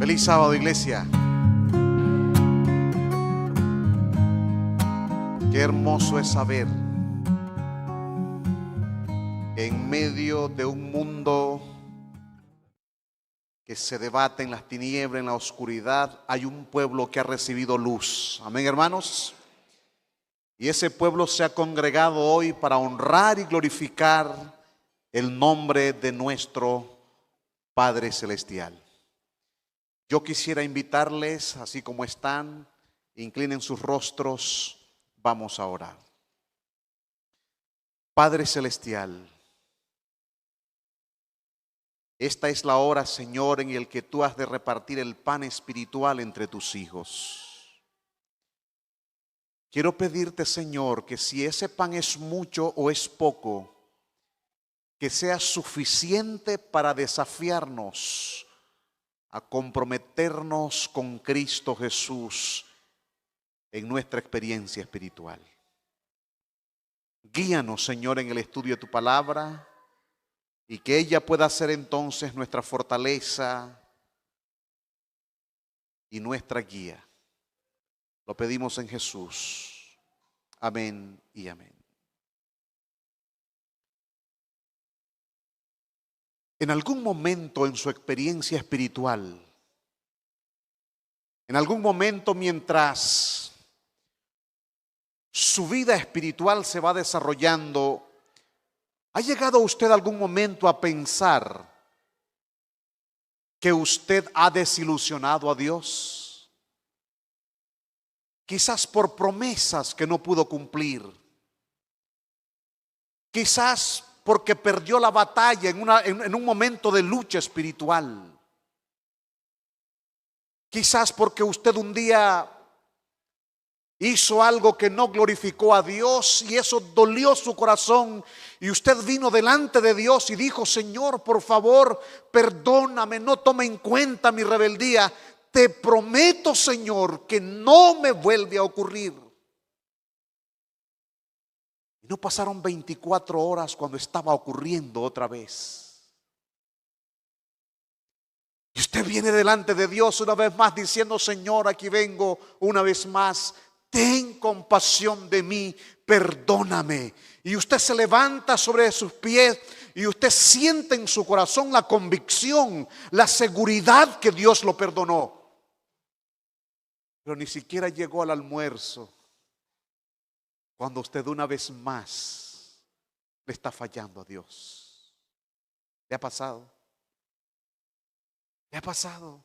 Feliz sábado, iglesia. Qué hermoso es saber que en medio de un mundo que se debate en las tinieblas, en la oscuridad, hay un pueblo que ha recibido luz. Amén, hermanos. Y ese pueblo se ha congregado hoy para honrar y glorificar el nombre de nuestro Padre Celestial. Yo quisiera invitarles, así como están, inclinen sus rostros, vamos a orar. Padre Celestial, esta es la hora, Señor, en el que tú has de repartir el pan espiritual entre tus hijos. Quiero pedirte, Señor, que si ese pan es mucho o es poco, que sea suficiente para desafiarnos a comprometernos con Cristo Jesús en nuestra experiencia espiritual. Guíanos, Señor, en el estudio de tu palabra y que ella pueda ser entonces nuestra fortaleza y nuestra guía. Lo pedimos en Jesús. Amén y amén. En algún momento en su experiencia espiritual, en algún momento mientras su vida espiritual se va desarrollando, ¿ha llegado usted algún momento a pensar que usted ha desilusionado a Dios? Quizás por promesas que no pudo cumplir. Quizás porque perdió la batalla en un momento de lucha espiritual. Quizás porque usted un día hizo algo que no glorificó a Dios y eso dolió su corazón y usted vino delante de Dios y dijo: Señor, por favor, perdóname, no tome en cuenta mi rebeldía. Te prometo, Señor, que no me vuelve a ocurrir. Y no pasaron 24 horas cuando estaba ocurriendo otra vez. Y usted viene delante de Dios una vez más diciendo: Señor, aquí vengo una vez más. Ten compasión de mí, perdóname. Y usted se levanta sobre sus pies y usted siente en su corazón la convicción, la seguridad que Dios lo perdonó. Pero ni siquiera llegó al almuerzo cuando usted una vez más le está fallando a Dios. ¿Le ha pasado? ¿Le ha pasado?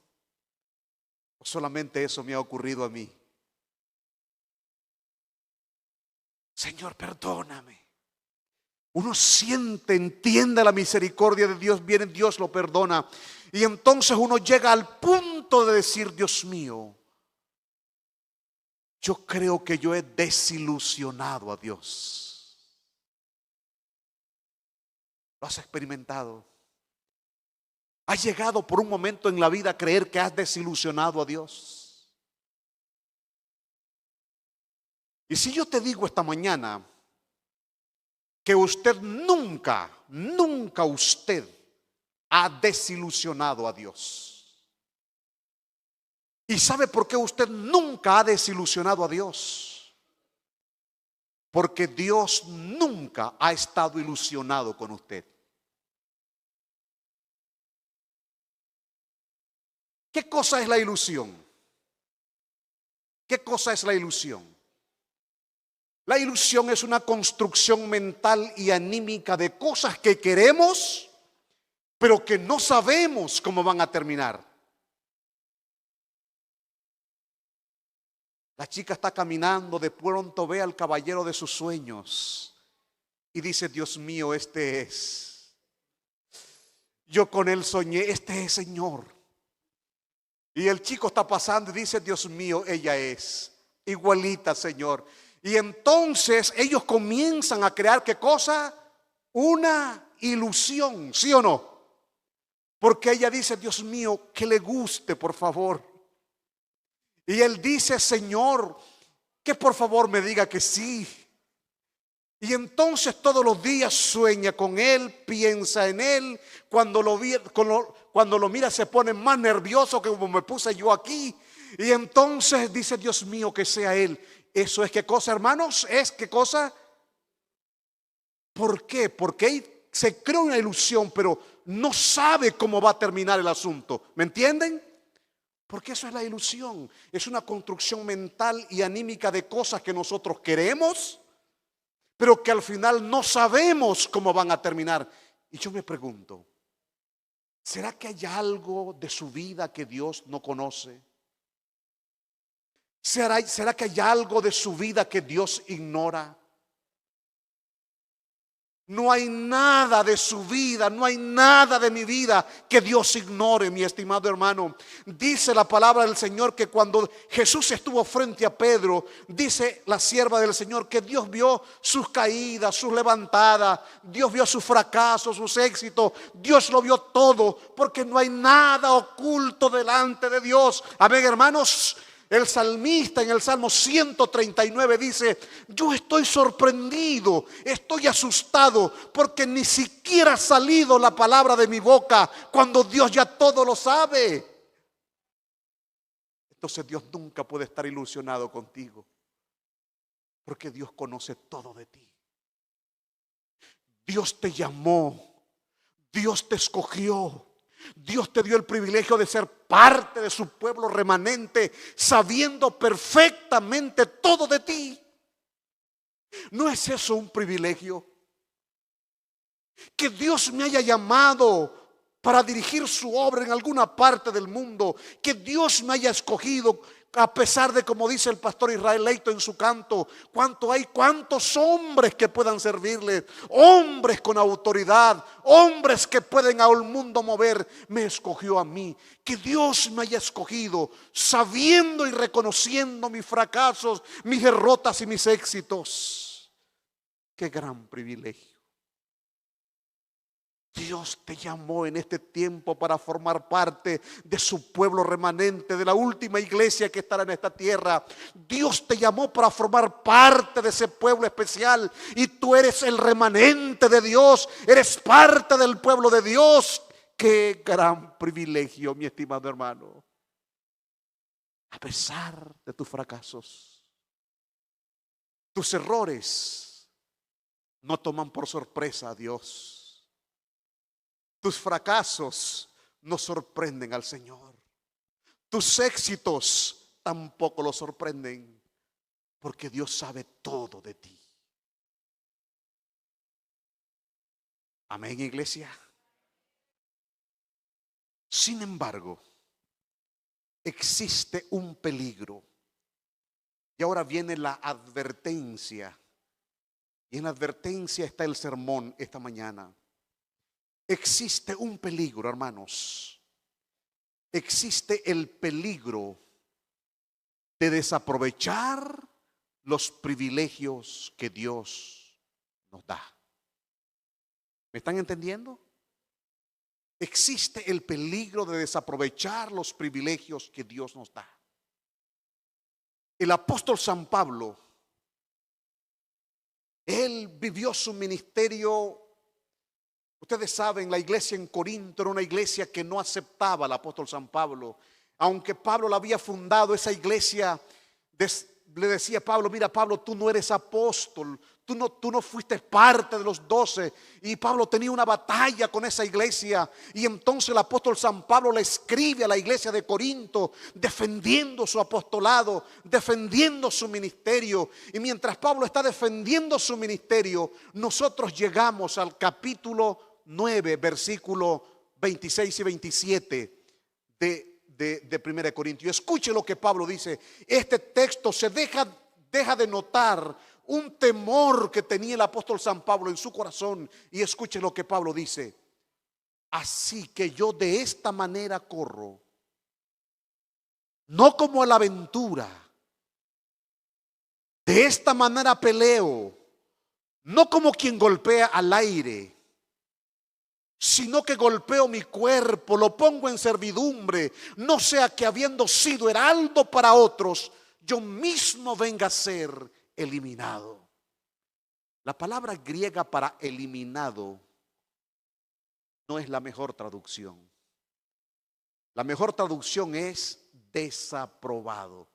¿O solamente eso me ha ocurrido a mí? Señor, perdóname. Uno siente, entiende la misericordia de Dios, viene, Dios lo perdona. Y entonces uno llega al punto de decir: Dios mío, yo creo que yo he desilusionado a Dios. ¿Lo has experimentado? ¿Has llegado por un momento en la vida a creer que has desilusionado a Dios? Y si yo te digo esta mañana que usted nunca usted ha desilusionado a Dios. ¿Y sabe por qué usted nunca ha desilusionado a Dios? Porque Dios nunca ha estado ilusionado con usted. ¿Qué cosa es la ilusión? ¿Qué cosa es la ilusión? La ilusión es una construcción mental y anímica de cosas que queremos, pero que no sabemos cómo van a terminar. La chica está caminando, de pronto ve al caballero de sus sueños y dice: Dios mío, este es. Yo con él soñé, este es, Señor. Y el chico está pasando y dice: Dios mío, ella es igualita, Señor. Y entonces ellos comienzan a crear, ¿qué cosa? Una ilusión, ¿sí o no? Porque ella dice: Dios mío, que le guste, por favor. Y él dice: Señor, que por favor me diga que sí. Y entonces todos los días sueña con él, piensa en él. Cuando cuando lo mira se pone más nervioso que como me puse yo aquí. Y entonces dice, Dios mío, que sea Él. Eso es qué cosa, hermanos, es qué cosa. ¿Por qué? Porque Él se crea una ilusión, pero no sabe cómo va a terminar el asunto. ¿Me entienden? Porque eso es la ilusión. Es una construcción mental y anímica de cosas que nosotros queremos, pero que al final no sabemos cómo van a terminar. Y yo me pregunto, ¿será que hay algo de su vida que Dios no conoce? ¿Será que hay algo de su vida que Dios ignora? No hay nada de su vida, no hay nada de mi vida que Dios ignore, mi estimado hermano. Dice la palabra del Señor que cuando Jesús estuvo frente a Pedro, dice la sierva del Señor que Dios vio sus caídas, sus levantadas, Dios vio sus fracasos, sus éxitos, Dios lo vio todo, porque no hay nada oculto delante de Dios. Amén, hermanos. El salmista en el Salmo 139 dice, yo estoy sorprendido, estoy asustado, porque ni siquiera ha salido la palabra de mi boca cuando Dios ya todo lo sabe. Entonces Dios nunca puede estar ilusionado contigo, porque Dios conoce todo de ti. Dios te llamó, Dios te escogió. Dios te dio el privilegio de ser parte de su pueblo remanente, sabiendo perfectamente todo de ti. ¿No es eso un privilegio? Que Dios me haya llamado para dirigir su obra en alguna parte del mundo, que Dios me haya escogido, a pesar de, como dice el pastor Israel Leito en su canto, cuántos hombres que puedan servirle, hombres con autoridad, hombres que pueden al mundo mover. Me escogió a mí. Que Dios me haya escogido, sabiendo y reconociendo mis fracasos, mis derrotas y mis éxitos. Qué gran privilegio. Dios te llamó en este tiempo para formar parte de su pueblo remanente, de la última iglesia que estará en esta tierra. Dios te llamó para formar parte de ese pueblo especial, y tú eres el remanente de Dios, eres parte del pueblo de Dios. Qué gran privilegio, mi estimado hermano. A pesar de tus fracasos, tus errores no toman por sorpresa a Dios. Tus fracasos no sorprenden al Señor. Tus éxitos tampoco lo sorprenden, porque Dios sabe todo de ti. Amén, iglesia. Sin embargo, existe un peligro. Y ahora viene la advertencia. Y en la advertencia está el sermón esta mañana. Existe un peligro, hermanos. Existe el peligro de desaprovechar los privilegios que Dios nos da. ¿Me están entendiendo? Existe el peligro de desaprovechar los privilegios que Dios nos da. El apóstol San Pablo, él vivió su ministerio. Ustedes saben, la iglesia en Corinto era una iglesia que no aceptaba al apóstol San Pablo. Aunque Pablo la había fundado, esa iglesia le decía a Pablo, mira Pablo, tú no eres apóstol, tú no fuiste parte de los 12. Y Pablo tenía una batalla con esa iglesia. Y entonces el apóstol San Pablo le escribe a la iglesia de Corinto, defendiendo su apostolado, defendiendo su ministerio. Y mientras Pablo está defendiendo su ministerio, nosotros llegamos al capítulo 9, versículo 26 y 27 de 1 Corintios. Escuche lo que Pablo dice. Este texto se deja de notar un temor que tenía el apóstol San Pablo en su corazón. Y escuche lo que Pablo dice. Así que yo de esta manera corro, no como a la aventura. De esta manera peleo, no como quien golpea al aire, sino que golpeo mi cuerpo, lo pongo en servidumbre, no sea que habiendo sido heraldo para otros, yo mismo venga a ser eliminado. La palabra griega para eliminado no es la mejor traducción. La mejor traducción es desaprobado.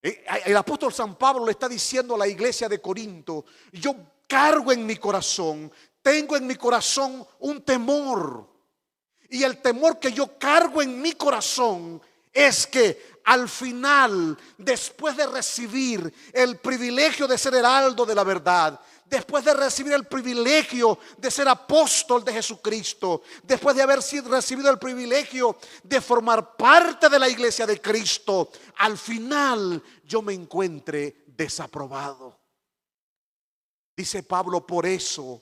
El apóstol San Pablo le está diciendo a la iglesia de Corinto: yo cargo en mi corazón, tengo en mi corazón un temor. Y el temor que yo cargo en mi corazón es que al final, después de recibir el privilegio de ser heraldo de la verdad, después de recibir el privilegio de ser apóstol de Jesucristo, después de haber recibido el privilegio de formar parte de la iglesia de Cristo, al final yo me encuentre desaprobado. Dice Pablo: por eso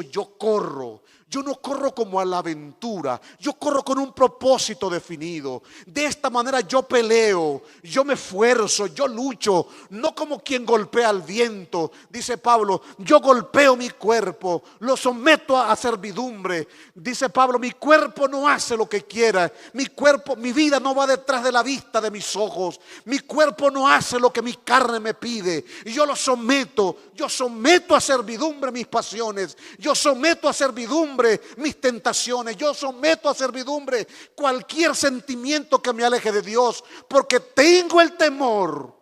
yo corro. Yo no corro como a la aventura, yo corro con un propósito definido. De esta manera yo peleo, yo me esfuerzo, yo lucho, no como quien golpea al viento. Dice Pablo: yo golpeo mi cuerpo, lo someto a servidumbre. Dice Pablo: mi cuerpo no hace lo que quiera, mi vida no va detrás de la vista de mis ojos, mi cuerpo no hace lo que mi carne me pide. Yo lo someto, yo someto a servidumbre mis pasiones, yo someto a servidumbre mis tentaciones, yo someto a servidumbre cualquier sentimiento que me aleje de Dios, porque tengo el temor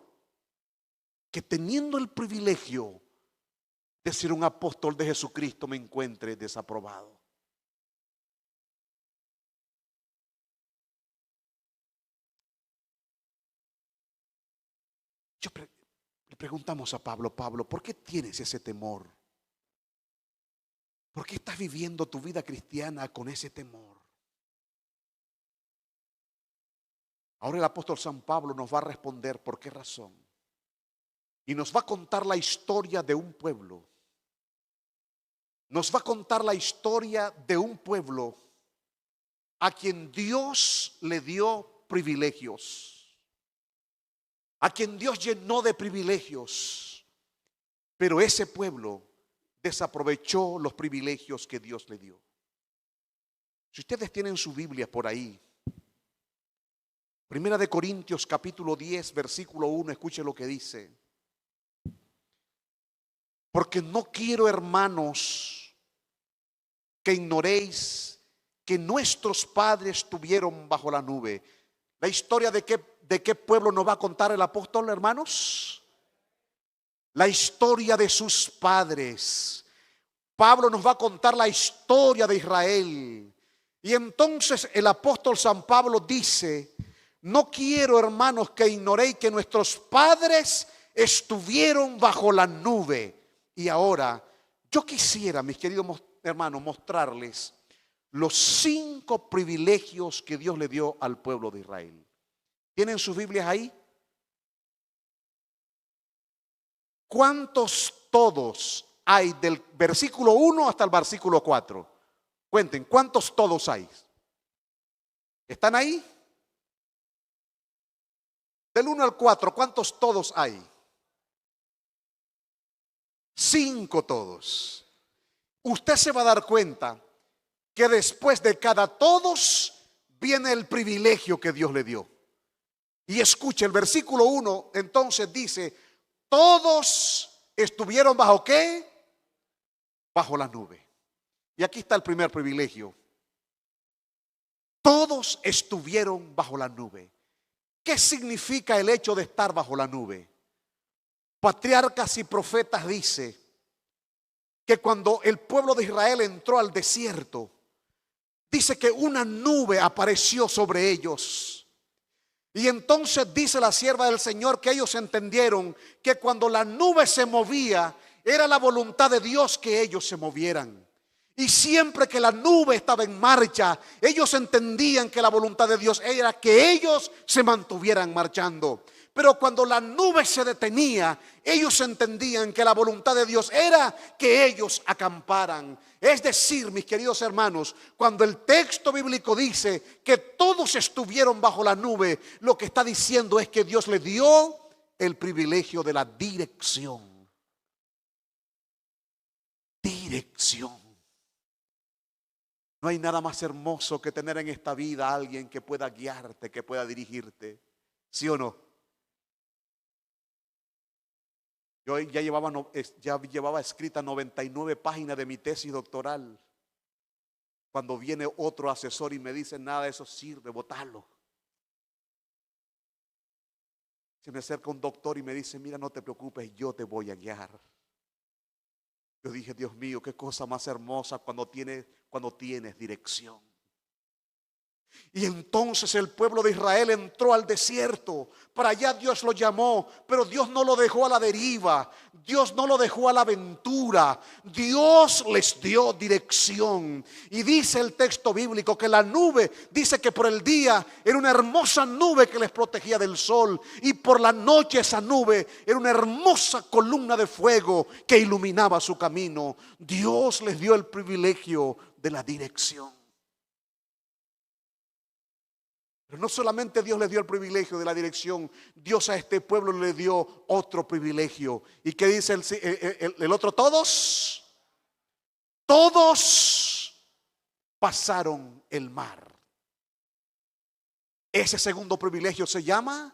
que, teniendo el privilegio de ser un apóstol de Jesucristo, me encuentre desaprobado. Le preguntamos a Pablo: Pablo, ¿por qué tienes ese temor? ¿Por qué estás viviendo tu vida cristiana con ese temor? Ahora el apóstol San Pablo nos va a responder por qué razón. Y nos va a contar la historia de un pueblo. Nos va a contar la historia de un pueblo a quien Dios le dio privilegios, a quien Dios llenó de privilegios, pero ese pueblo desaprovechó los privilegios que Dios le dio. Si ustedes tienen su Biblia por ahí, Primera de Corintios capítulo 10 versículo 1, escuche lo que dice: porque no quiero, hermanos, que ignoréis que nuestros padres tuvieron bajo la nube. La historia de qué pueblo nos va a contar el apóstol, hermanos. La historia de sus padres. Pablo nos va a contar la historia de Israel. Y entonces el apóstol San Pablo dice: no quiero, hermanos, que ignoréis que nuestros padres estuvieron bajo la nube. Y ahora yo quisiera, mis queridos hermanos, mostrarles los 5 privilegios que Dios le dio al pueblo de Israel. ¿Tienen sus Biblias ahí? ¿Cuántos todos hay del versículo 1 hasta el versículo 4? Cuenten, ¿cuántos todos hay? ¿Están ahí? Del 1 al 4, ¿cuántos todos hay? 5 todos. Usted se va a dar cuenta que después de cada todos viene el privilegio que Dios le dio. Y escuche, el versículo 1 entonces dice: todos estuvieron bajo ¿qué? Bajo la nube. Y aquí está el primer privilegio. Todos estuvieron bajo la nube. ¿Qué significa el hecho de estar bajo la nube? Patriarcas y profetas dice que cuando el pueblo de Israel entró al desierto, dice que una nube apareció sobre ellos. Y entonces dice la sierva del Señor que ellos entendieron que cuando la nube se movía, era la voluntad de Dios que ellos se movieran. Y siempre que la nube estaba en marcha, ellos entendían que la voluntad de Dios era que ellos se mantuvieran marchando. Pero cuando la nube se detenía, ellos entendían que la voluntad de Dios era que ellos acamparan. Es decir, mis queridos hermanos, cuando el texto bíblico dice que todos estuvieron bajo la nube, lo que está diciendo es que Dios le dio el privilegio de la dirección. Dirección. No hay nada más hermoso que tener en esta vida a alguien que pueda guiarte, que pueda dirigirte. ¿Sí o no? Yo ya llevaba escrita 99 páginas de mi tesis doctoral. Cuando viene otro asesor y me dice, nada de eso sirve, bótalo. Se me acerca un doctor y me dice, mira, no te preocupes, yo te voy a guiar. Yo dije, Dios mío, qué cosa más hermosa cuando tienes dirección. Y entonces el pueblo de Israel entró al desierto. Para allá Dios lo llamó, pero Dios no lo dejó a la deriva. Dios no lo dejó a la aventura. Dios les dio dirección. Y dice el texto bíblico que la nube, dice que por el día era una hermosa nube que les protegía del sol. Y por la noche esa nube era una hermosa columna de fuego que iluminaba su camino. Dios les dio el privilegio de la dirección. Pero no solamente Dios le dio el privilegio de la dirección, Dios a este pueblo le dio otro privilegio. ¿Y qué dice el otro? Todos pasaron el mar. Ese segundo privilegio se llama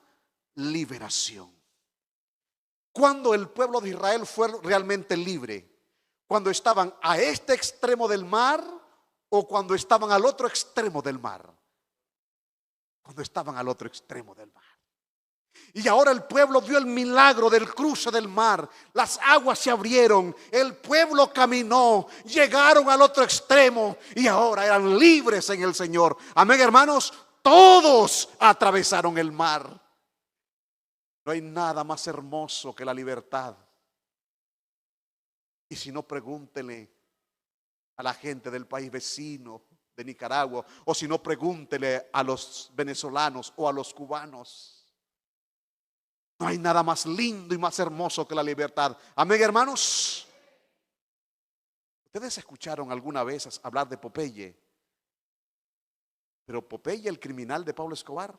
liberación. Cuando el pueblo de Israel fue realmente libre, cuando estaban a este extremo del mar o cuando estaban al otro extremo del mar. Cuando estaban al otro extremo del mar. Y ahora el pueblo vio el milagro del cruce del mar. Las aguas se abrieron, el pueblo caminó, llegaron al otro extremo y ahora eran libres en el Señor. Amén, hermanos. Todos atravesaron el mar. No hay nada más hermoso que la libertad. Y si no, pregúntele a la gente del país vecino de Nicaragua, o si no, pregúntele a los venezolanos o a los cubanos. No hay nada más lindo y más hermoso que la libertad. Amén, hermanos. Ustedes escucharon alguna vez hablar de Popeye, pero Popeye, el criminal de Pablo Escobar.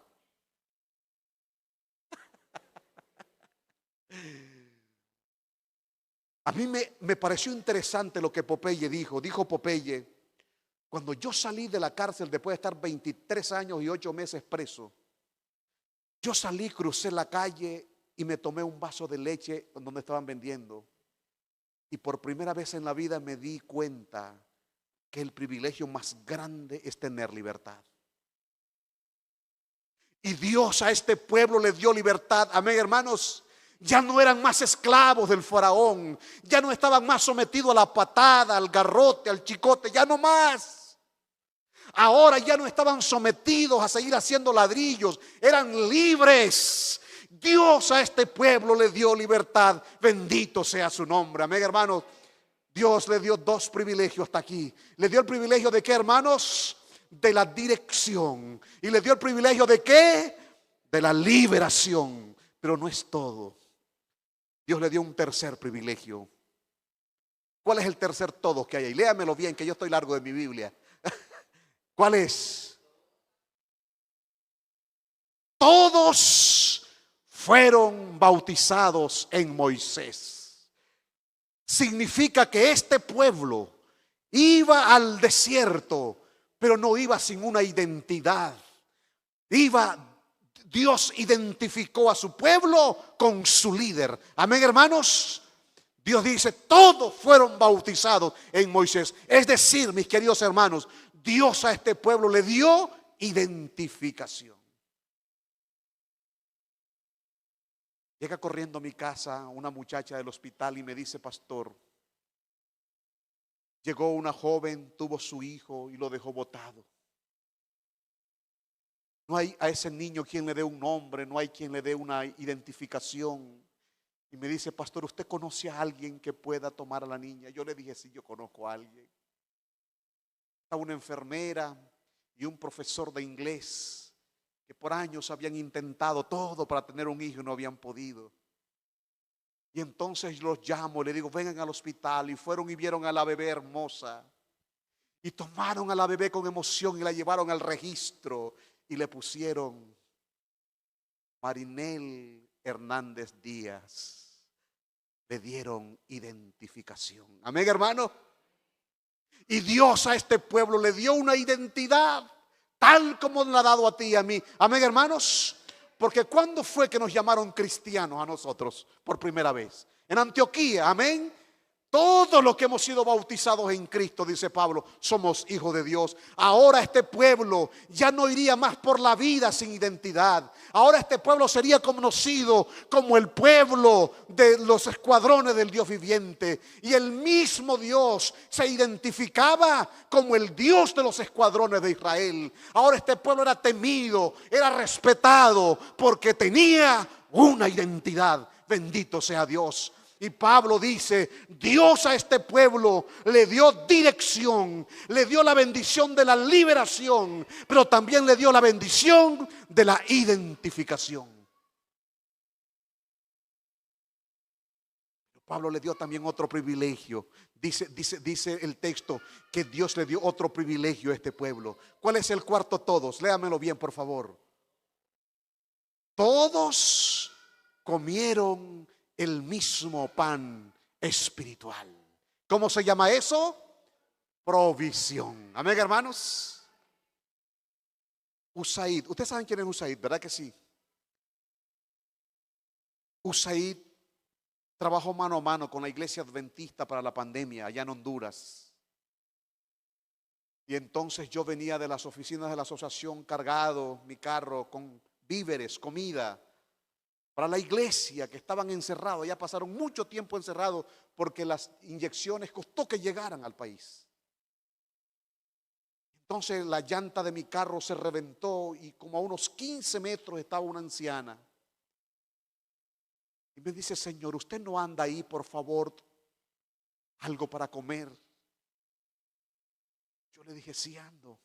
A mí me pareció interesante lo que Popeye dijo. Dijo Popeye: cuando yo salí de la cárcel después de estar 23 años y 8 meses preso, yo salí, crucé la calle y me tomé un vaso de leche donde estaban vendiendo. Y por primera vez en la vida me di cuenta que el privilegio más grande es tener libertad. Y Dios a este pueblo le dio libertad. Amén, hermanos. Ya no eran más esclavos del faraón. Ya no estaban más sometidos a la patada, al garrote, al chicote. Ya no más. Ahora ya no estaban sometidos a seguir haciendo ladrillos. Eran libres. Dios a este pueblo le dio libertad. Bendito sea su nombre. Amén, hermanos. Dios le dio dos privilegios hasta aquí. Le dio el privilegio de ¿qué, hermanos? De la dirección. Y le dio el privilegio de ¿qué? De la liberación. Pero no es todo. Dios le dio un tercer privilegio. ¿Cuál es el tercer todo que hay ahí? Léamelo bien, que yo estoy largo de mi Biblia. ¿Cuál es? Todos fueron bautizados en Moisés. Significa que este pueblo iba al desierto, pero no iba sin una identidad. Dios identificó a su pueblo con su líder. Amén, hermanos. Dios dice, todos fueron bautizados en Moisés. Es decir, mis queridos hermanos, Dios a este pueblo le dio identificación. Llega corriendo a mi casa una muchacha del hospital y me dice: pastor, llegó una joven, tuvo su hijo y lo dejó botado. No hay a ese niño quien le dé un nombre, no hay quien le dé una identificación. Y me dice: pastor, ¿usted conoce a alguien que pueda tomar a la niña? Yo le dije: sí, yo conozco a alguien. Está una enfermera y un profesor de inglés que por años habían intentado todo para tener un hijo y no habían podido. Y entonces los llamo, le digo: vengan al hospital. Y fueron y vieron a la bebé hermosa. Y tomaron a la bebé con emoción y la llevaron al registro. Y le pusieron Marinel Hernández Díaz. Le dieron identificación. Amén, hermano. Y Dios a este pueblo le dio una identidad, tal como la ha dado a ti y a mí. Amén, hermanos. Porque ¿cuándo fue que nos llamaron cristianos a nosotros por primera vez? En Antioquía, amén. Todos los que hemos sido bautizados en Cristo, dice Pablo, somos hijos de Dios. Ahora este pueblo ya no iría más por la vida sin identidad. Ahora este pueblo sería conocido como el pueblo de los escuadrones del Dios viviente. Y el mismo Dios se identificaba como el Dios de los escuadrones de Israel. Ahora este pueblo era temido, era respetado, porque tenía una identidad. Bendito sea Dios. Y Pablo dice, Dios a este pueblo le dio dirección, le dio la bendición de la liberación, pero también le dio la bendición de la identificación. Pablo le dio también otro privilegio. Dice el texto que Dios le dio otro privilegio a este pueblo. ¿Cuál es el cuarto todos? Léamelo bien, por favor. Todos comieron el mismo pan espiritual. ¿Cómo se llama eso? Provisión. Amén, hermanos. USAID. Ustedes saben quién es USAID, ¿verdad que sí? USAID trabajó mano a mano con la iglesia adventista para la pandemia allá en Honduras. Y entonces yo venía de las oficinas de la asociación cargado mi carro con víveres, comida para la iglesia que estaban encerrados. Ya pasaron mucho tiempo encerrados porque las inyecciones costó que llegaran al país. Entonces la llanta de mi carro se reventó y como a unos 15 metros estaba una anciana. Y me dice, Señor, ¿usted no anda ahí, por favor, algo para comer? Yo le dije, sí ando.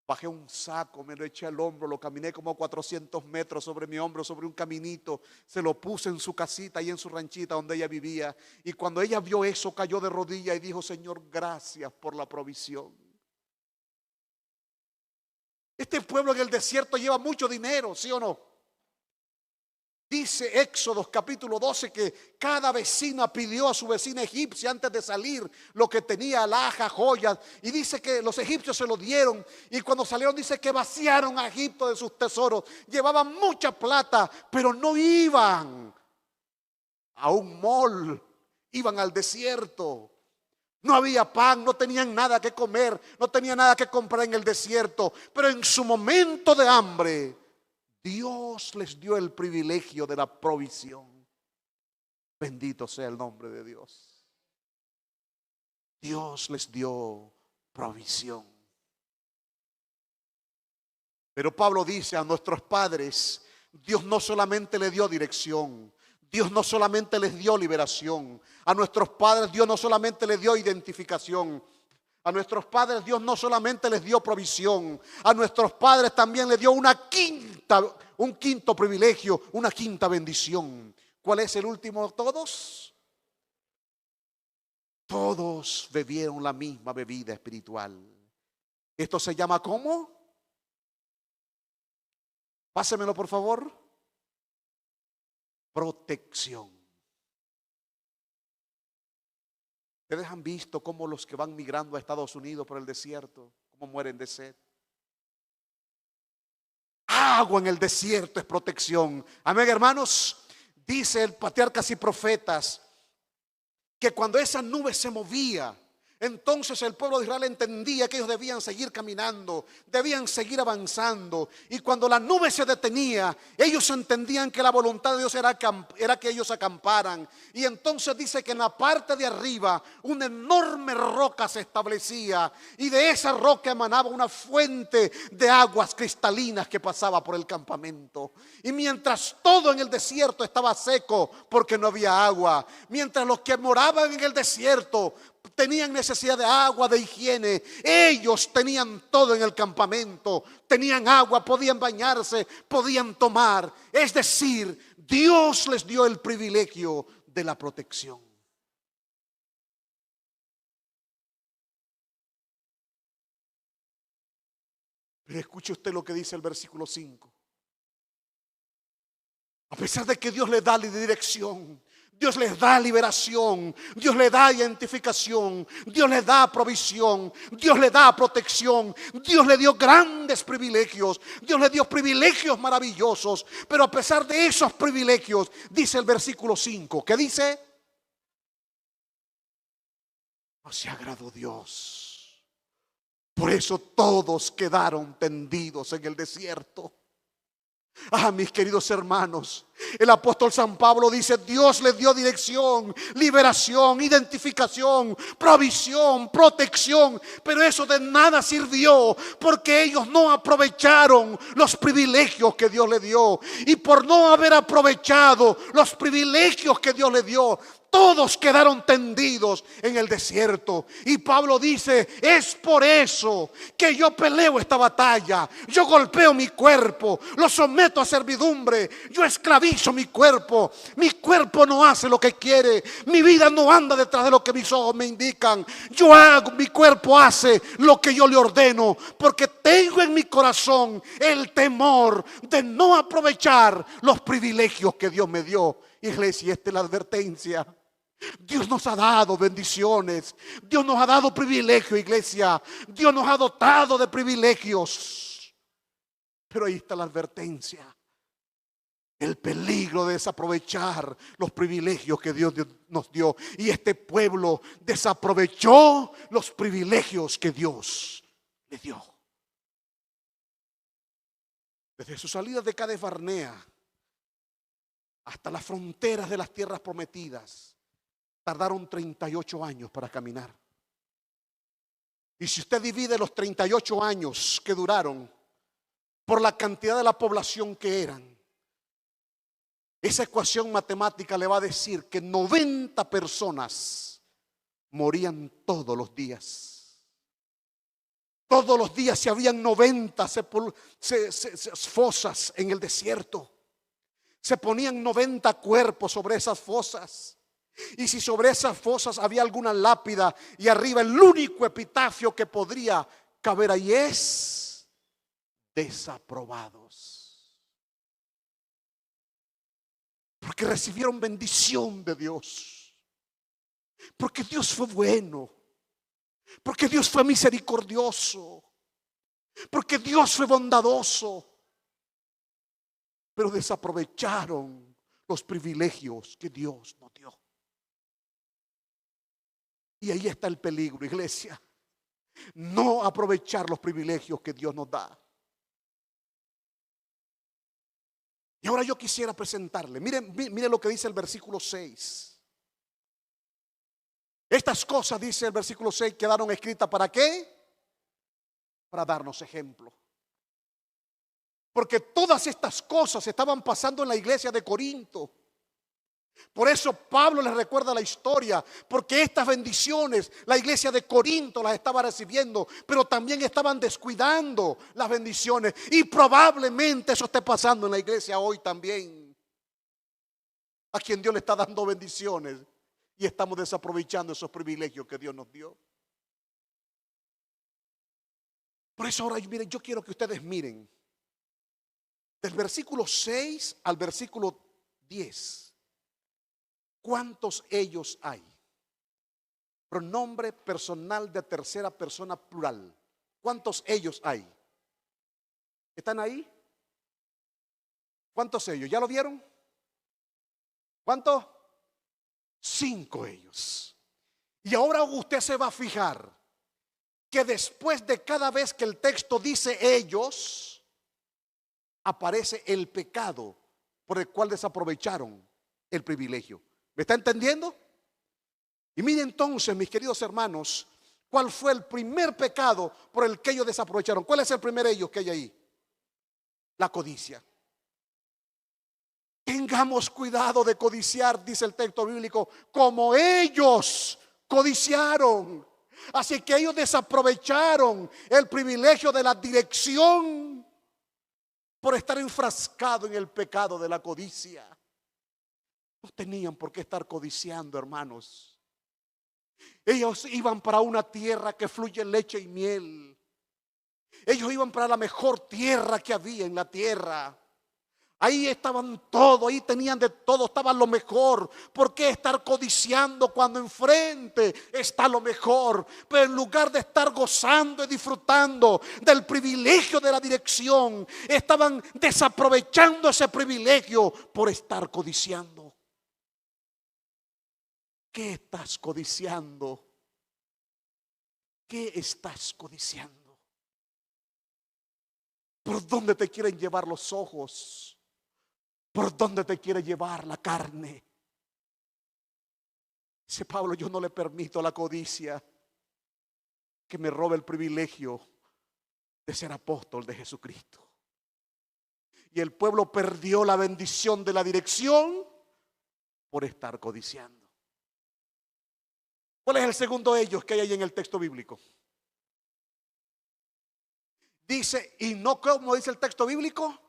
Bajé un saco, me lo eché al hombro, lo caminé como 400 metros sobre mi hombro, sobre un caminito. Se lo puse en su casita y en su ranchita donde ella vivía. Y cuando ella vio eso, cayó de rodillas y dijo, Señor, gracias por la provisión. Este pueblo en el desierto lleva mucho dinero, ¿sí o no? Dice Éxodo capítulo 12 que cada vecina pidió a su vecina egipcia antes de salir lo que tenía, alhajas, joyas. Y dice que los egipcios se lo dieron. Y cuando salieron dice que vaciaron a Egipto de sus tesoros. Llevaban mucha plata, pero no iban a un mall. Iban al desierto. No había pan, no tenían nada que comer, no tenían nada que comprar en el desierto. Pero en su momento de hambre, Dios les dio el privilegio de la provisión. Bendito sea el nombre de Dios. Dios les dio provisión. Pero Pablo dice a nuestros padres, Dios no solamente le dio dirección, Dios no solamente les dio liberación. A nuestros padres Dios no solamente les dio identificación. A nuestros padres Dios no solamente les dio provisión, a nuestros padres también les dio un quinto privilegio, una quinta bendición. ¿Cuál es el último de todos? Todos bebieron la misma bebida espiritual. Esto se llama ¿cómo? Pásemelo por favor. Protección. Ustedes han visto cómo los que van migrando a Estados Unidos por el desierto, cómo mueren de sed. Agua en el desierto es protección. Amén, hermanos. Dice el Patriarcas y Profetas que cuando esa nube se movía, entonces el pueblo de Israel entendía que ellos debían seguir caminando, debían seguir avanzando. Y cuando la nube se detenía, ellos entendían que la voluntad de Dios era que ellos acamparan. Y entonces dice que en la parte de arriba una enorme roca se establecía, y de esa roca emanaba una fuente de aguas cristalinas que pasaba por el campamento. Y mientras todo en el desierto estaba seco porque no había agua, mientras los que moraban en el desierto tenían necesidad de agua, de higiene, ellos tenían todo en el campamento. Tenían agua, podían bañarse, podían tomar. Es decir, Dios les dio el privilegio de la protección. Pero escuche usted lo que dice el versículo 5. A pesar de que Dios les da la dirección, Dios les da liberación, Dios les da identificación, Dios les da provisión, Dios les da protección, Dios le dio grandes privilegios, Dios le dio privilegios maravillosos. Pero a pesar de esos privilegios, dice el versículo 5, ¿qué dice? no se agradó Dios. Por eso todos quedaron tendidos en el desierto. Ah, mis queridos hermanos, el apóstol San Pablo dice: Dios les dio dirección, liberación, identificación, provisión, protección, pero eso de nada sirvió, porque ellos no aprovecharon los privilegios que Dios les dio. Y por no haber aprovechado los privilegios que Dios les dio, todos quedaron tendidos en el desierto. Y Pablo dice: es por eso que yo peleo esta batalla. Yo golpeo mi cuerpo, lo someto a servidumbre, yo esclavizo mi cuerpo. Mi cuerpo no hace lo que quiere, mi vida no anda detrás de lo que mis ojos me indican. Yo hago, mi cuerpo hace lo que yo le ordeno, porque tengo en mi corazón el temor de no aprovechar los privilegios que Dios me dio. Iglesia, esta es la advertencia. Dios nos ha dado bendiciones, Dios nos ha dado privilegio, iglesia. Dios nos ha dotado de privilegios, pero ahí está la advertencia, el peligro de desaprovechar los privilegios que Dios nos dio. Y este pueblo desaprovechó los privilegios que Dios le dio. Desde su salida de Cades Barnea hasta las fronteras de las tierras prometidas, tardaron 38 años para caminar. Y si usted divide los 38 años que duraron por la cantidad de la población que eran, esa ecuación matemática le va a decir que 90 personas morían todos los días. Todos los días se habían 90 fosas en el desierto. Se ponían 90 cuerpos sobre esas fosas. Y si sobre esas fosas había alguna lápida, y arriba el único epitafio que podría caber ahí es: desaprobados. Porque recibieron bendición de Dios, porque Dios fue bueno, porque Dios fue misericordioso, porque Dios fue bondadoso, pero desaprovecharon los privilegios que Dios nos dio. Y ahí está el peligro, iglesia. No aprovechar los privilegios que Dios nos da. Y ahora yo quisiera presentarle, miren lo que dice el versículo 6. Estas cosas, dice el versículo 6, quedaron escritas ¿para qué? Para darnos ejemplo. Porque todas estas cosas estaban pasando en la iglesia de Corinto. Por eso Pablo les recuerda la historia, porque estas bendiciones la iglesia de Corinto las estaba recibiendo, pero también estaban descuidando las bendiciones. Y probablemente eso esté pasando en la iglesia hoy también, a quien Dios le está dando bendiciones y estamos desaprovechando esos privilegios que Dios nos dio. Por eso ahora miren, yo quiero que ustedes miren del versículo 6 al versículo 10. ¿Cuántos ellos hay? Pronombre personal de tercera persona plural. ¿Cuántos ellos hay? ¿Están ahí? ¿Cuántos ellos? ¿Ya lo vieron? ¿Cuántos? 5 ellos. Y ahora usted se va a fijar que después de cada vez que el texto dice ellos, aparece el pecado por el cual desaprovecharon el privilegio. ¿Me está entendiendo? Y mire entonces, mis queridos hermanos, ¿cuál fue el primer pecado por el que ellos desaprovecharon? ¿Cuál es el primer ellos que hay ahí? La codicia. Tengamos cuidado de codiciar, dice el texto bíblico, como ellos codiciaron. Así que ellos desaprovecharon el privilegio de la dirección por estar enfrascado en el pecado de la codicia. No tenían por qué estar codiciando, hermanos. Ellos iban para una tierra que fluye leche y miel. Ellos iban para la mejor tierra que había en la tierra. Ahí estaban todo, ahí tenían de todo, estaban lo mejor. ¿Por qué estar codiciando cuando enfrente está lo mejor? Pero en lugar de estar gozando y disfrutando del privilegio de la dirección, estaban desaprovechando ese privilegio por estar codiciando. ¿Qué estás codiciando? ¿Qué estás codiciando? ¿Por dónde te quieren llevar los ojos? ¿Por dónde te quiere llevar la carne? Dice Pablo, yo no le permito a la codicia que me robe el privilegio de ser apóstol de Jesucristo. Y el pueblo perdió la bendición de la dirección por estar codiciando. ¿Cuál es el segundo de ellos que hay ahí en el texto bíblico? Dice, y no, como dice el texto bíblico,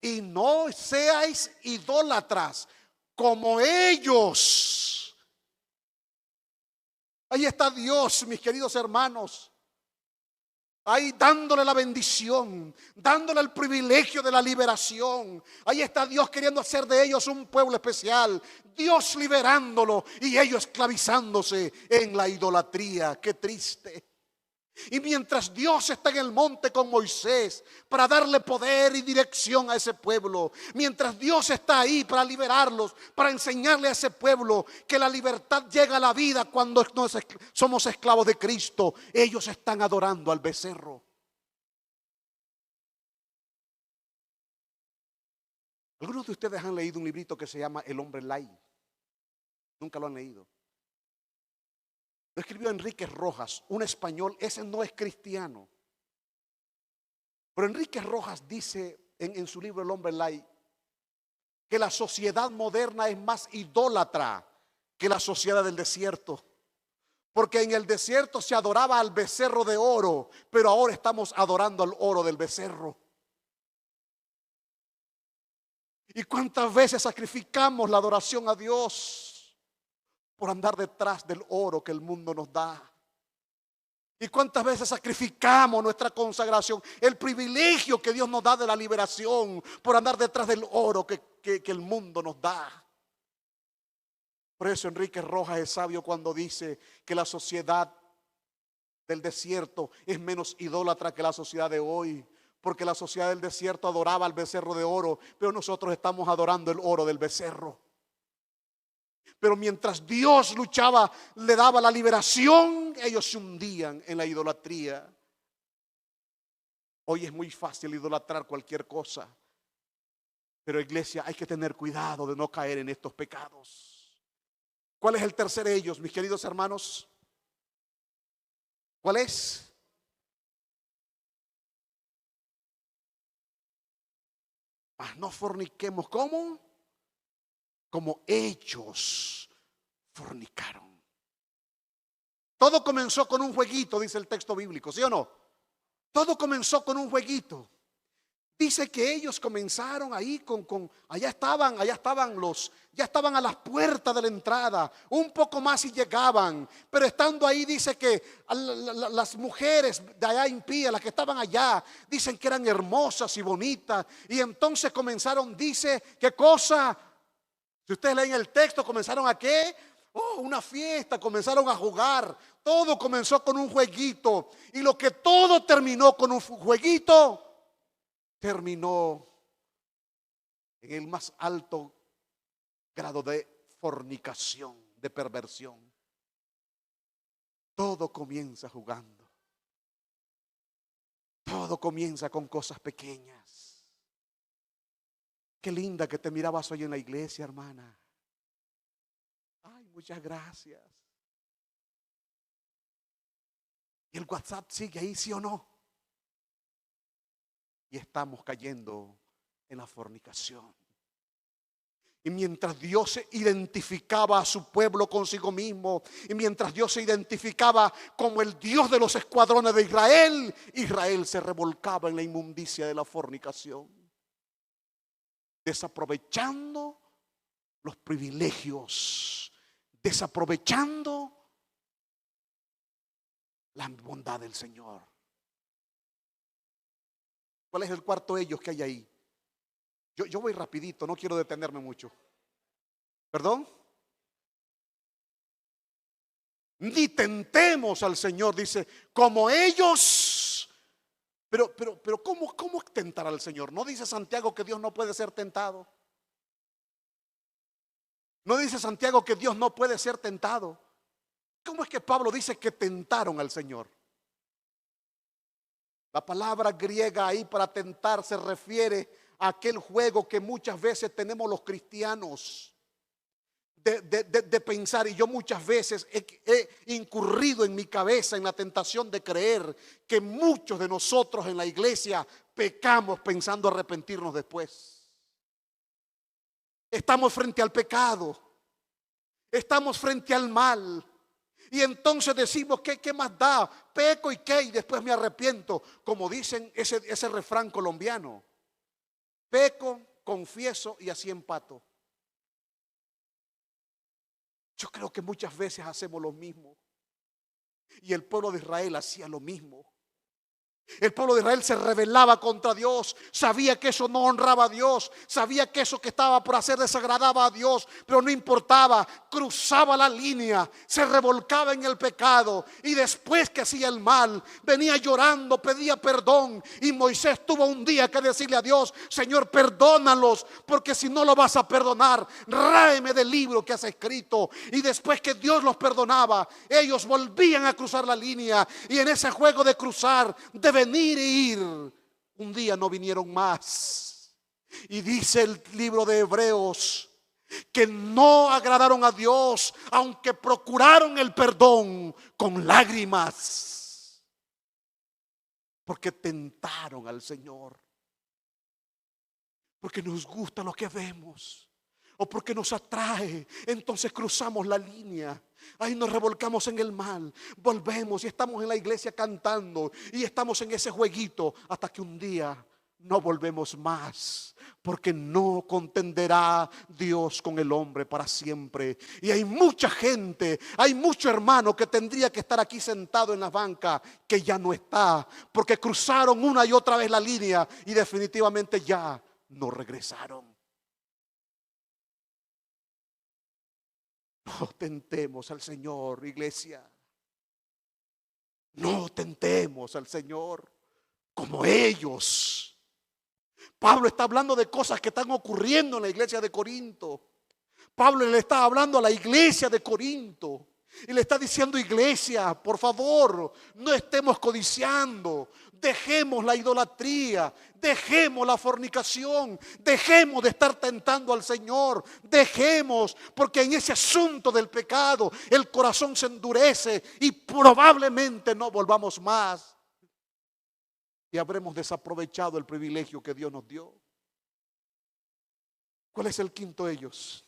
y no seáis idólatras como ellos. Ahí está Dios, mis queridos hermanos, ahí dándole la bendición, dándole el privilegio de la liberación. Ahí está Dios queriendo hacer de ellos un pueblo especial, Dios liberándolo y ellos esclavizándose en la idolatría. Qué triste. Y mientras Dios está en el monte con Moisés para darle poder y dirección a ese pueblo, mientras Dios está ahí para liberarlos, para enseñarle a ese pueblo que la libertad llega a la vida cuando somos esclavos de Cristo, ellos están adorando al becerro. Algunos de ustedes han leído un librito que se llama El hombre Lai. Nunca lo han leído. Lo escribió Enrique Rojas, un español. Ese no es cristiano, pero Enrique Rojas dice en su libro El hombre Lai que la sociedad moderna es más idólatra que la sociedad del desierto, porque en el desierto se adoraba al becerro de oro, pero ahora estamos adorando al oro del becerro. ¿Y cuántas veces sacrificamos la adoración a Dios por andar detrás del oro que el mundo nos da? ¿Y cuántas veces sacrificamos nuestra consagración, el privilegio que Dios nos da de la liberación, por andar detrás del oro que el mundo nos da? Por eso Enrique Rojas es sabio cuando dice que la sociedad del desierto es menos idólatra que la sociedad de hoy, porque la sociedad del desierto adoraba al becerro de oro, pero nosotros estamos adorando el oro del becerro. Pero mientras Dios luchaba, le daba la liberación, ellos se hundían en la idolatría. Hoy es muy fácil idolatrar cualquier cosa, pero iglesia, hay que tener cuidado de no caer en estos pecados. ¿Cuál es el tercer de ellos, mis queridos hermanos? ¿Cuál es? Mas no forniquemos. ¿Cómo? Como ellos fornicaron. Todo comenzó con un jueguito, dice el texto bíblico, ¿sí o no? Todo comenzó con un jueguito. Dice que ellos comenzaron ahí ya estaban a las puertas de la entrada, un poco más y llegaban, pero estando ahí dice que las mujeres de allá impías, las que estaban allá, dicen que eran hermosas y bonitas, y entonces comenzaron, dice, ¿qué cosa? Si ustedes leen el texto, ¿comenzaron a qué? Una fiesta, comenzaron a jugar. Todo comenzó con un jueguito. Y lo que todo terminó con un jueguito, terminó en el más alto grado de fornicación, de perversión. Todo comienza jugando. Todo comienza con cosas pequeñas. Qué linda que te mirabas hoy en la iglesia, hermana. Ay, muchas gracias. Y el WhatsApp sigue ahí, ¿sí o no? Y estamos cayendo en la fornicación. Y mientras Dios se identificaba a su pueblo consigo mismo, y mientras Dios se identificaba como el Dios de los escuadrones de Israel, Israel se revolcaba en la inmundicia de la fornicación, desaprovechando los privilegios, desaprovechando la bondad del Señor. ¿Cuál es el cuarto de ellos que hay ahí? Yo voy rapidito, no quiero detenerme mucho. ¿Perdón? Ni tentemos al Señor, dice, como ellos. Pero ¿cómo tentar al Señor? ¿No dice Santiago que Dios no puede ser tentado? ¿No dice Santiago que Dios no puede ser tentado? ¿Cómo es que Pablo dice que tentaron al Señor? La palabra griega ahí para tentar se refiere a aquel juego que muchas veces tenemos los cristianos de pensar, y yo muchas veces he incurrido en mi cabeza en la tentación de creer que muchos de nosotros en la iglesia pecamos pensando arrepentirnos después. Estamos frente al pecado, estamos frente al mal, y entonces decimos, ¿qué más da? Peco y qué, y después me arrepiento, como dicen ese refrán colombiano: peco, confieso y así empato. Yo creo que muchas veces hacemos lo mismo, y el pueblo de Israel hacía lo mismo. El pueblo de Israel se rebelaba contra Dios, sabía que eso no honraba a Dios, sabía que eso que estaba por hacer desagradaba a Dios, pero no importaba, cruzaba la línea, se revolcaba en el pecado, y después que hacía el mal, venía llorando, pedía perdón, y Moisés tuvo un día que decirle a Dios: Señor, perdónalos, porque si no lo vas a perdonar, ráeme del libro que has escrito. Y después que Dios los perdonaba, ellos volvían a cruzar la línea, y en ese juego de cruzar, de venir e ir, un día no vinieron más. Y dice el libro de Hebreos que no agradaron a Dios, aunque procuraron el perdón con lágrimas, porque tentaron al Señor, porque nos gusta lo que vemos o porque nos atrae. Entonces cruzamos la línea, ahí nos revolcamos en el mal, volvemos y estamos en la iglesia cantando y estamos en ese jueguito, hasta que un día no volvemos más, porque no contenderá Dios con el hombre para siempre. Y hay mucha gente, hay mucho hermano que tendría que estar aquí sentado en la banca, que ya no está, porque cruzaron una y otra vez la línea y definitivamente ya no regresaron. No tentemos al Señor, iglesia. No tentemos al Señor como ellos. Pablo está hablando de cosas que están ocurriendo en la iglesia de Corinto. Pablo le está hablando a la iglesia de Corinto y le está diciendo: iglesia, por favor, no estemos codiciando, dejemos la idolatría, dejemos la fornicación, dejemos de estar tentando al Señor, dejemos, porque en ese asunto del pecado el corazón se endurece y probablemente no volvamos más, y habremos desaprovechado el privilegio que Dios nos dio. ¿Cuál es el quinto de ellos?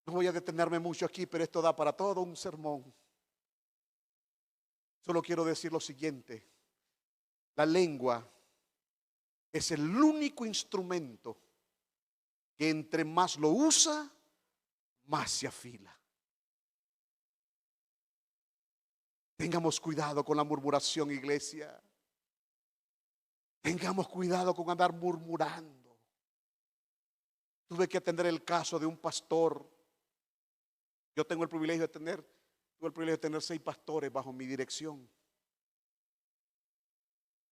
No voy a detenerme mucho aquí, pero esto da para todo un sermón. Solo quiero decir lo siguiente: la lengua es el único instrumento que entre más lo usa, más se afila. Tengamos cuidado con la murmuración, iglesia. Tengamos cuidado con andar murmurando. Tuve que atender el caso de un pastor. Yo tuve el privilegio de tener 6 pastores bajo mi dirección.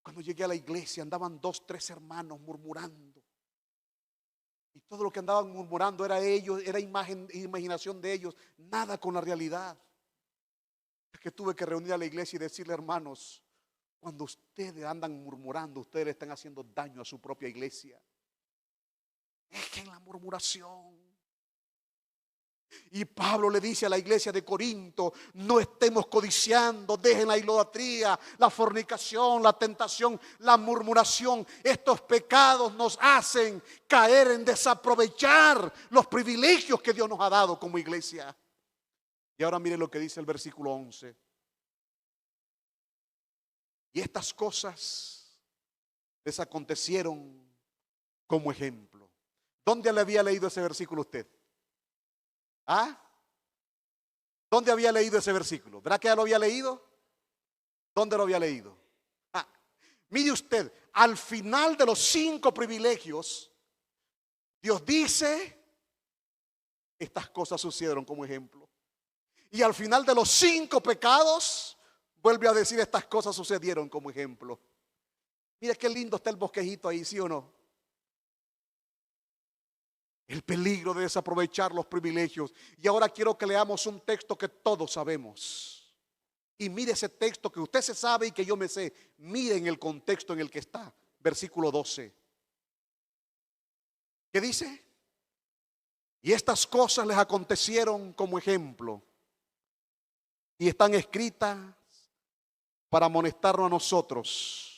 Cuando llegué a la iglesia andaban 2, 3 hermanos murmurando. Y todo lo que andaban murmurando era ellos, era imaginación de ellos, nada con la realidad. Es que tuve que reunir a la iglesia y decirle: hermanos, cuando ustedes andan murmurando, ustedes le están haciendo daño a su propia iglesia. Dejen la murmuración. Y Pablo le dice a la iglesia de Corinto: no estemos codiciando, dejen la idolatría, la fornicación, la tentación, la murmuración. Estos pecados nos hacen caer en desaprovechar los privilegios que Dios nos ha dado como iglesia. Y ahora mire lo que dice el versículo 11. Y estas cosas les acontecieron como ejemplo. ¿Dónde le había leído ese versículo usted? ¿Ah? ¿Dónde había leído ese versículo? ¿Verdad que ya lo había leído? ¿Dónde lo había leído? Mire usted, al final de los 5 privilegios, Dios dice: estas cosas sucedieron como ejemplo. Y al final de los 5 pecados, vuelve a decir: estas cosas sucedieron como ejemplo. Mira qué lindo está el bosquejito ahí, ¿sí o no? El peligro de desaprovechar los privilegios. Y ahora quiero que leamos un texto que todos sabemos. Y mire ese texto que usted se sabe y que yo me sé. Miren el contexto en el que está. Versículo 12. ¿Qué dice? Y estas cosas les acontecieron como ejemplo. Y están escritas para amonestarnos a nosotros.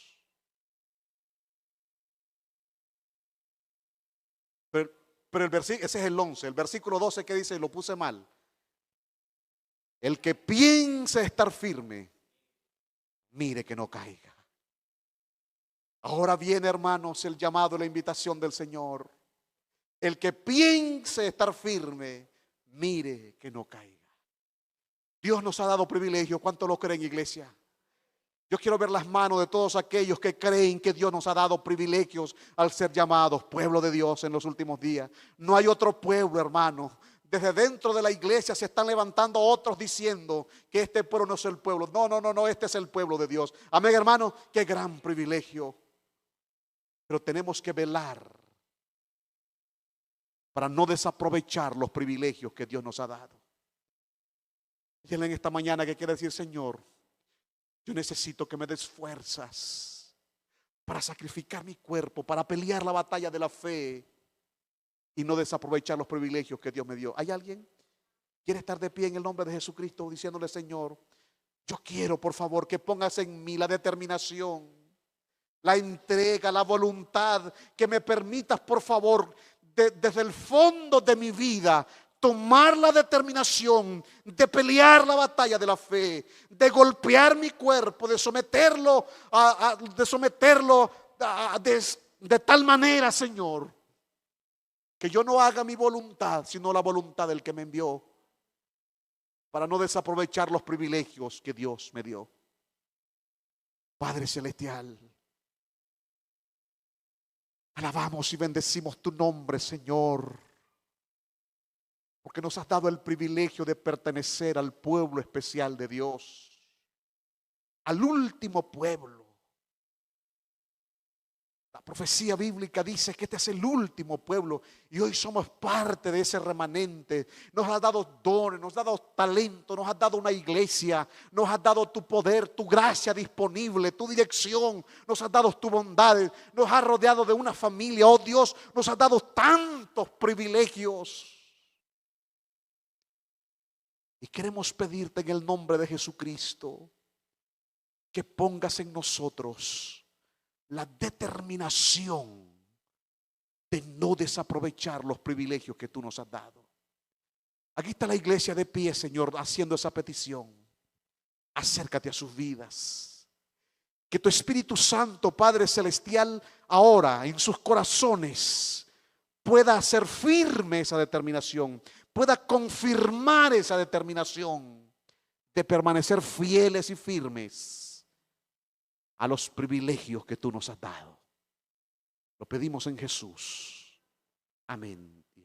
Pero el versículo, ese es el 11. El versículo 12 que dice, lo puse mal. El que piense estar firme, mire que no caiga. Ahora viene, hermanos, el llamado y la invitación del Señor. El que piense estar firme, mire que no caiga. Dios nos ha dado privilegio. ¿Cuánto lo creen, iglesia? Yo quiero ver las manos de todos aquellos que creen que Dios nos ha dado privilegios al ser llamados pueblo de Dios en los últimos días. No hay otro pueblo, hermano. Desde dentro de la iglesia se están levantando otros diciendo que este pueblo no es el pueblo. No, este es el pueblo de Dios. Amén, hermano, qué gran privilegio. Pero tenemos que velar para no desaprovechar los privilegios que Dios nos ha dado. Y en esta mañana que quiere decir, Señor, yo necesito que me des fuerzas para sacrificar mi cuerpo, para pelear la batalla de la fe y no desaprovechar los privilegios que Dios me dio. ¿Hay alguien? ¿Quiere estar de pie en el nombre de Jesucristo diciéndole, Señor, yo quiero, por favor, que pongas en mí la determinación, la entrega, la voluntad, que me permitas, por favor, desde el fondo de mi vida, tomar la determinación de pelear la batalla de la fe, de golpear mi cuerpo, de someterlo de tal manera, Señor, que yo no haga mi voluntad, sino la voluntad del que me envió, para no desaprovechar los privilegios que Dios me dio. Padre celestial, alabamos y bendecimos tu nombre, Señor, porque nos has dado el privilegio de pertenecer al pueblo especial de Dios, al último pueblo. La profecía bíblica dice que este es el último pueblo y hoy somos parte de ese remanente. Nos has dado dones, nos has dado talento, nos has dado una iglesia, nos has dado tu poder, tu gracia disponible, tu dirección, nos has dado tu bondad, nos has rodeado de una familia. Oh Dios, nos has dado tantos privilegios. Y queremos pedirte en el nombre de Jesucristo que pongas en nosotros la determinación de no desaprovechar los privilegios que tú nos has dado. Aquí está la iglesia de pie, Señor, haciendo esa petición. Acércate a sus vidas. Que tu Espíritu Santo, Padre Celestial, ahora en sus corazones pueda hacer firme esa determinación, pueda confirmar esa determinación de permanecer fieles y firmes a los privilegios que tú nos has dado. Lo pedimos en Jesús. Amén.